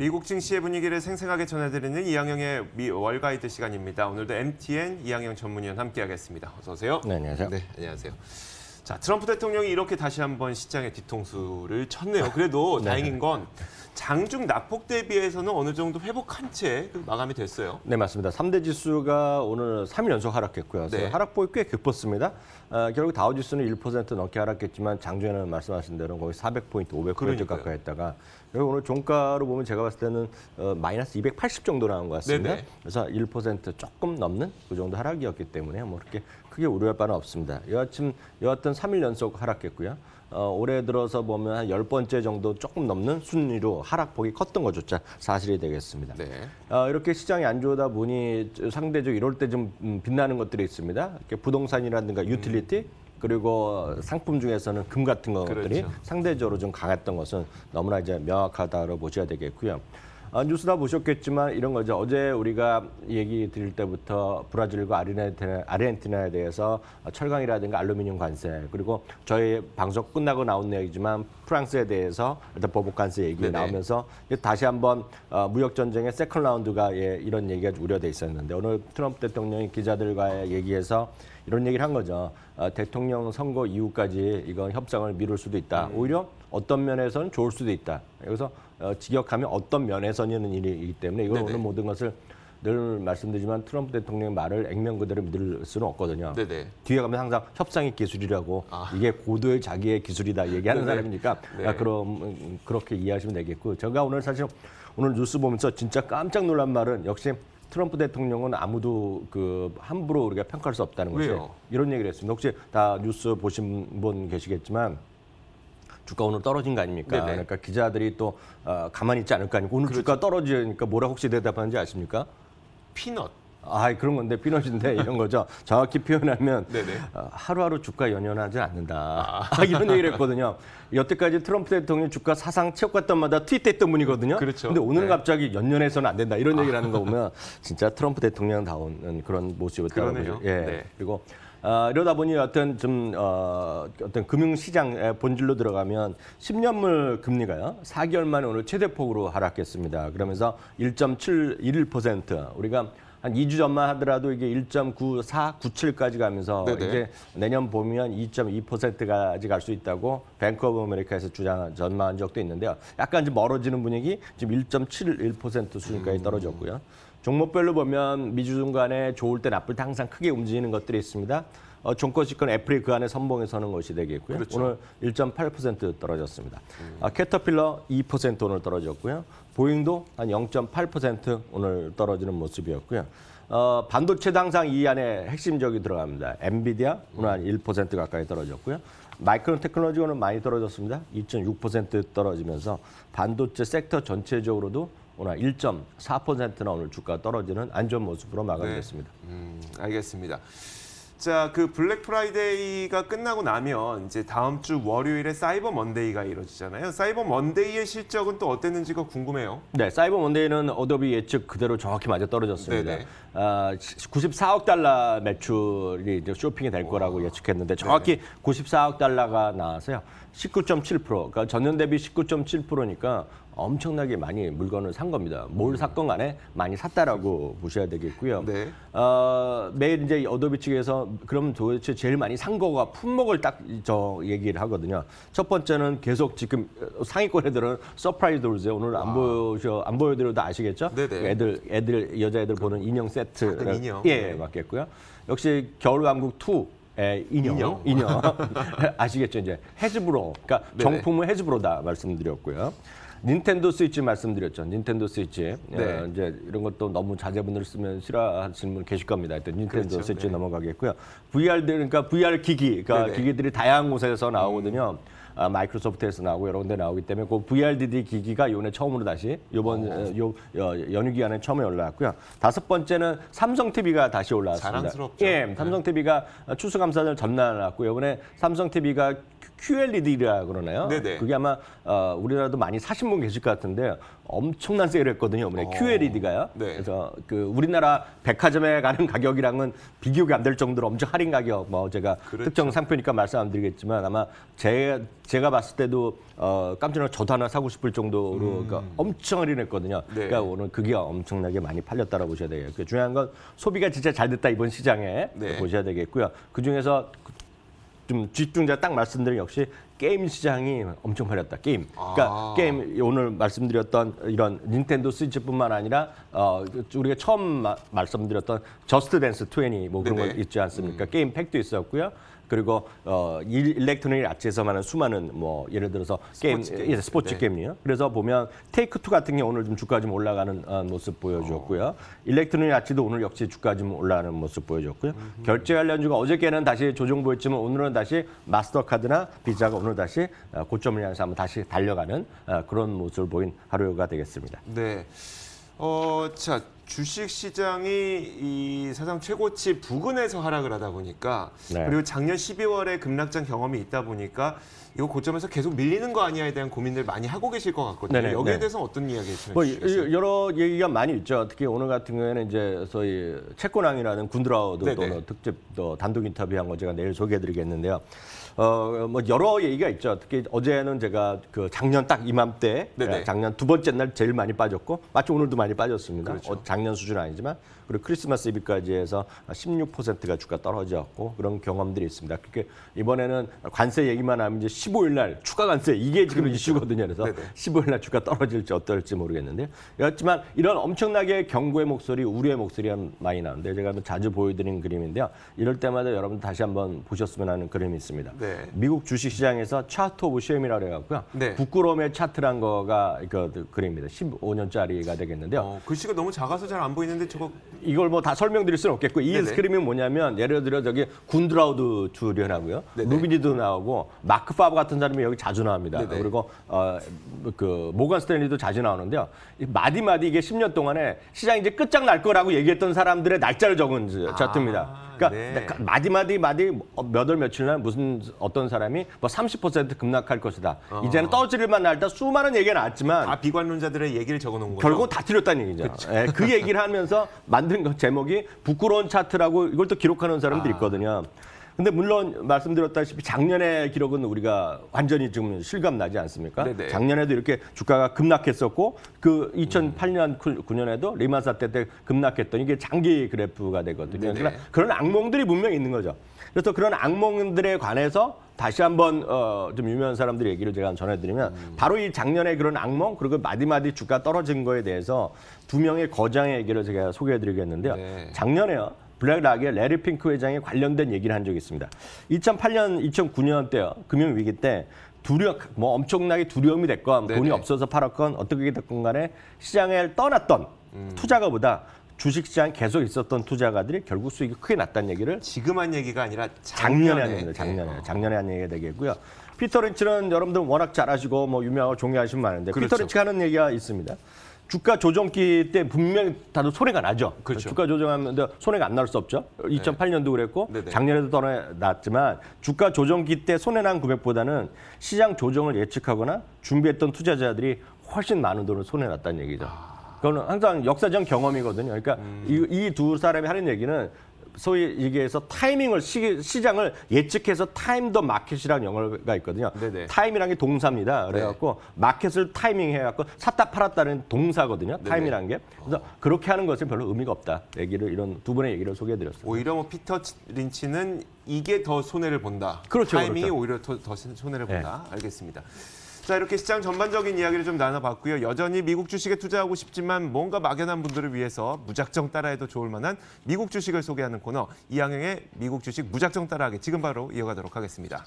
미국 증시의 분위기를 생생하게 전해드리는 이항영의 월가이드 시간입니다. 오늘도 MTN 이항영 전문위원 함께하겠습니다. 어서 오세요. 네, 안녕하세요. 네, 안녕하세요. 자, 트럼프 대통령이 이렇게 다시 한번 시장의 뒤통수를 쳤네요. 그래도 네. 다행인 건 장중 낙폭 대비해서는 어느 정도 회복한 채 마감이 됐어요. 네, 맞습니다. 3대 지수가 오늘 3일 연속 하락했고요. 네. 하락폭이 꽤 깊었습니다. 결국 다우지수는 1% 넘게 하락했지만 장중에는 말씀하신 대로 거의 400포인트, 500포인트 그러니까요. 가까이 했다가 그리고 오늘 종가로 보면 제가 봤을 때는 마이너스 280 정도 나온 것 같습니다. 네네. 그래서 1% 조금 넘는 그 정도 하락이었기 때문에 뭐 그렇게 크게 우려할 바는 없습니다. 여하튼 3일 연속 하락했고요. 올해 들어서 보면 한 10번째 정도 조금 넘는 순위로 하락폭이 컸던 거죠. 사실이 되겠습니다. 네. 이렇게 시장이 안 좋다 보니 상대적 이럴 때 좀 빛나는 것들이 있습니다. 이렇게 부동산이라든가 유틸리티 그리고 상품 중에서는 금 같은 것들이 그렇죠. 상대적으로 좀 강했던 것은 너무나 이제 명확하다고 보셔야 되겠고요. 뉴스 다 보셨겠지만 이런 거죠. 어제 우리가 얘기 드릴 때부터 브라질과 아르헨티나에 대해서 철강이라든가 알루미늄 관세 그리고 저희 방송 끝나고 나온 내용이지만 프랑스에 대해서 일단 보복 관세 얘기가 네네. 나오면서 다시 한번 무역 전쟁의 세컨 라운드가 이런 얘기가 우려돼 있었는데 오늘 트럼프 대통령이 기자들과의 얘기에서 이런 얘기를 한 거죠. 대통령 선거 이후까지 이건 협상을 미룰 수도 있다. 오히려 어떤 면에서는 좋을 수도 있다. 여기서 직역하면 어떤 면에서는 일이기 때문에 이건 네네. 오늘 모든 것을 늘 말씀드리지만 트럼프 대통령의 말을 액면 그대로 믿을 수는 없거든요. 네네. 뒤에 가면 항상 협상이 기술이라고 이게 고도의 자기의 기술이다 얘기하는 네네. 사람이니까 네. 그럼 그렇게 이해하시면 되겠고 제가 오늘 사실 오늘 뉴스 보면서 진짜 깜짝 놀란 말은 역시 트럼프 대통령은 아무도 함부로 우리가 평가할 수 없다는 거죠. 왜요? 이런 얘기를 했습니다. 혹시 다 뉴스 보신 분 계시겠지만 주가 오늘 떨어진 거 아닙니까? 네네. 그러니까 기자들이 또 가만히 있지 않을 거 아닙니까? 오늘 주가 떨어지니까 뭐라 혹시 대답하는지 아십니까? 피넛. 그런 건데 피넛인데 이런 거죠. 정확히 표현하면 네네. 하루하루 주가 연연하지 않는다. 이런 얘기를 했거든요. 여태까지 트럼프 대통령이 주가 사상 최고가 때마다 트윗했던 분이거든요. 그렇죠. 근데 오늘은 네. 갑자기 연연해서는 안 된다. 이런 얘기를 하는 거 보면 진짜 트럼프 대통령다운 그런 모습이었다고 그러네요. 보죠. 예. 네. 그리고 이러다 보니 어떤 금융시장 본질로 들어가면 10년물 금리가요. 4개월 만에 오늘 최대폭으로 하락했습니다. 그러면서 1.71% 우리가 한 2주 전만 하더라도 이게 1.94, 97까지 가면서 네네. 이제 내년 보면 2.2%까지 갈 수 있다고 뱅크 오브 아메리카에서 전망한 적도 있는데요. 약간 좀 멀어지는 분위기 지금 1.71% 수준까지 떨어졌고요. 종목별로 보면 미주중 간에 좋을 때 나쁠 때 항상 크게 움직이는 것들이 있습니다. 종가시권 애플이 그 안에 선봉에 서는 것이 되겠고요. 그렇죠. 오늘 1.8% 떨어졌습니다. 캐터필러 2% 오늘 떨어졌고요. 보잉도 한 0.8% 오늘 떨어지는 모습이었고요. 반도체도 항상 이 안에 핵심적이 들어갑니다. 엔비디아 오늘 한 1% 가까이 떨어졌고요. 마이크론 테크놀로지 오늘 많이 떨어졌습니다. 2.6% 떨어지면서 반도체 섹터 전체적으로도 오늘 1.4%나 오늘 주가 떨어지는 안 좋은 모습으로 마감됐습니다. 알겠습니다. 자, 그 블랙 프라이데이가 끝나고 나면 이제 다음 주 월요일에 사이버 먼데이가 이루어지잖아요. 사이버 먼데이의 실적은 또 어땠는지가 궁금해요. 네, 사이버 먼데이는 어도비 예측 그대로 정확히 맞아 떨어졌습니다. 네네. 94억 달러 매출이 이제 쇼핑이 될 거라고 예측했는데 정확히 94억 달러가 나와서요. 19.7%, 그러니까 전년 대비 19.7%니까 엄청나게 많이 물건을 산 겁니다. 뭘 샀건 간에 많이 샀다라고 보셔야 되겠고요. 네. 매일 이제 어도비 측에서 그럼 도대체 제일 많이 산 거가 품목을 딱 얘기를 하거든요. 첫 번째는 계속 지금 상위권 애들은 서프라이즈 돌즈예요. 오늘 안 보여드려도 아시겠죠? 네네. 여자애들 보는 인형 세트. 작은 인형. 예, 네. 맞겠고요. 역시 겨울왕국 2. 인형. 아시겠죠? 이제 해즈브로. 그러니까 네네. 정품은 해즈브로다 말씀드렸고요. 닌텐도 스위치 말씀드렸죠. 닌텐도 스위치. 네. 이제 이런 것도 너무 자제분들 쓰면 싫어하시는 분 계실 겁니다. 하여튼 닌텐도 그렇죠. 스위치 네. 넘어가겠고요. 그러니까 VR 기기, 그러니까 네네. 기기들이 다양한 곳에서 나오거든요. 마이크로소프트에서 나오고 여러 군데 나오기 때문에 그 VRDD 기기가 이번에 처음으로 다시 이번 연휴 기간에 처음에 올라왔고요. 다섯 번째는 삼성 TV가 다시 올라왔습니다. 자랑스럽죠. 예, 삼성 TV가 추수감사절 전날 나왔고 이번에 삼성 TV가 QLED라 그러나요? 네네. 그게 아마 우리나라도 많이 사신 분 계실 것 같은데 엄청난 세일했거든요. 이번에 QLED가요. 네. 그래서 그 우리나라 백화점에 가는 가격이랑은 비교가 안 될 정도로 엄청 할인 가격. 뭐 제가 그렇죠. 특정 상표니까 말씀 안 드리겠지만 아마 제가 봤을 때도 깜짝 놀라 저도 하나 사고 싶을 정도로 그러니까 엄청 할인했거든요. 네. 그러니까 오늘 그게 엄청나게 많이 팔렸다고 보셔야 되겠고요. 중요한 건 소비가 진짜 잘 됐다 이번 시장에 네. 보셔야 되겠고요. 그 중에서 좀 집중자 딱 말씀드린 역시 게임 시장이 엄청 팔렸다. 게임. 그러니까 게임 오늘 말씀드렸던 이런 닌텐도 스위치뿐만 아니라 우리가 처음 말씀드렸던 저스트 댄스 20 뭐 그런 거 네네. 있지 않습니까? 게임 팩도 있었고요. 그리고 일렉트로닉 아츠에서 많은 수많은 뭐 예를 들어서 스포츠 네. 게임이요. 그래서 보면 테이크 투 같은 게 오늘 좀 주가 좀 올라가는 모습 보여줬고요. 일렉트로닉 아츠도 오늘 역시 주가 좀 올라가는 모습 보여줬고요. 결제 관련주가 어저께는 다시 조정 보였지만 오늘은 다시 마스터카드나 비자가 오늘 다시 고점을 향해서 한번 다시 달려가는 그런 모습을 보인 하루가 되겠습니다. 네. 자, 주식 시장이 이 사상 최고치 부근에서 하락을 하다 보니까 네. 그리고 작년 12월에 급락장 경험이 있다 보니까 이거 고점에서 계속 밀리는 거 아니야에 대한 고민들 많이 하고 계실 것 같거든요. 네네, 여기에 네. 대해서 어떤 이야기 뭐 해주시겠어요? 여러 얘기가 많이 있죠. 특히 오늘 같은 경우에는 이제 소위 채권왕이라는 군드라우드 네네. 또 특집 또 단독 인터뷰한 거 제가 내일 소개해드리겠는데요. 뭐 여러 얘기가 있죠. 특히 어제는 제가 그 작년 딱 이맘때 네네. 작년 두 번째 날 제일 많이 빠졌고 마치 오늘도 많이 빠졌습니다. 그렇죠. 작년 수준 아니지만 그리고 크리스마스 이브까지 해서 16%가 주가 떨어졌고 그런 경험들이 있습니다. 그렇게 이번에는 관세 얘기만 하면 이제 15일 날 추가 관세 이게 지금 이슈거든요. 그래서 네네. 15일 날 주가 떨어질지 어떨지 모르겠는데요. 그렇지만 이런 엄청나게 경고의 목소리, 우려의 목소리가 많이 나오는데 제가 자주 보여드리는 그림인데요. 이럴 때마다 여러분 다시 한번 보셨으면 하는 그림이 있습니다. 네. 미국 주식시장에서 차트 오브 쉐임이라고 해갖고요. 네. 부끄러움의 차트란 거가 그 그림입니다. 15년짜리가 되겠는데요. 글씨가 너무 작아서 잘 안 보이는데 저거 이걸 뭐 다 설명드릴 수는 없겠고 이 네네. 스크림이 뭐냐면 예를 들어 저기 군드라우드 출연하고요. 네네. 루비니도 나오고 마크 파버 같은 사람이 여기 자주 나옵니다. 네네. 그리고 그 모건 스탠리도 자주 나오는데요. 이 마디마디 이게 10년 동안에 시장 이제 끝장 날 거라고 얘기했던 사람들의 날짜를 적은 차트입니다. 그러니까 네. 마디 몇 월 며칠 날 무슨 어떤 사람이 뭐 30% 급락할 것이다. 이제는 떨어질만 날다 수많은 얘기가 나왔지만 다 비관론자들의 얘기를 적어놓은 거죠. 결국 다 틀렸다는 얘기죠. 예, 그 얘기를 하면서 만든 거 제목이 부끄러운 차트라고 이걸 또 기록하는 사람들이 있거든요. 근데 물론 말씀드렸다시피 작년의 기록은 우리가 완전히 지금 실감나지 않습니까? 네네. 작년에도 이렇게 주가가 급락했었고 그 2008년, 9년에도 리만 사태 때 급락했던 이게 장기 그래프가 되거든요. 네네. 그러니까 그런 악몽들이 분명히 있는 거죠. 그래서 그런 악몽들에 관해서 다시 한번 좀 유명한 사람들 얘기를 제가 전해드리면 바로 이 작년에 그런 악몽 그리고 마디마디 주가 떨어진 거에 대해서 두 명의 거장의 얘기를 제가 소개해드리겠는데요. 네. 작년에요. 블랙락의 레리 핑크 회장이 관련된 얘기를 한 적이 있습니다. 2008년, 2009년 때요. 금융위기 때 뭐 엄청나게 두려움이 됐건 네네. 돈이 없어서 팔았건 어떻게 됐건 간에 시장을 떠났던 투자가보다 주식시장에 계속 있었던 투자가들이 결국 수익이 크게 났다는 얘기를 지금 한 얘기가 아니라 작년에 한 얘기입니다. 작년에 한 얘기가 되겠고요. 피터 린치는 여러분들 워낙 잘 아시고 뭐 유명하고 존경하시는 많은데 그렇죠. 피터 린치가 하는 얘기가 있습니다. 주가 조정기 때 분명히 다들 손해가 나죠. 그렇죠. 주가 조정하면 손해가 안 날 수 없죠. 2008년도 그랬고 네네. 작년에도 떨어났지만 주가 조정기 때 손해난 금액보다는 시장 조정을 예측하거나 준비했던 투자자들이 훨씬 많은 돈을 손해났다는 얘기죠. 그거는 항상 역사적 경험이거든요. 그러니까 이 두 사람이 하는 얘기는 소위 얘기해서 타이밍을 시장을 예측해서 타임 더 마켓이라는 영어가 있거든요. 네네. 타임이라는 게 동사입니다. 그래갖고 마켓을 타이밍해갖고 샀다 팔았다는 동사거든요. 타임이라는 게. 그래서 그렇게 하는 것은 별로 의미가 없다. 얘기를 이런 두 분의 얘기를 소개해드렸습니다. 오히려 뭐 피터 린치는 이게 더 손해를 본다. 그렇죠, 타이밍이 그렇죠. 오히려 더 손해를 본다. 알겠습니다. 자, 이렇게 시장 전반적인 이야기를 좀 나눠봤고요. 여전히 미국 주식에 투자하고 싶지만 뭔가 막연한 분들을 위해서 무작정 따라해도 좋을 만한 미국 주식을 소개하는 코너 이항영의 미국 주식 무작정 따라하기 지금 바로 이어가도록 하겠습니다.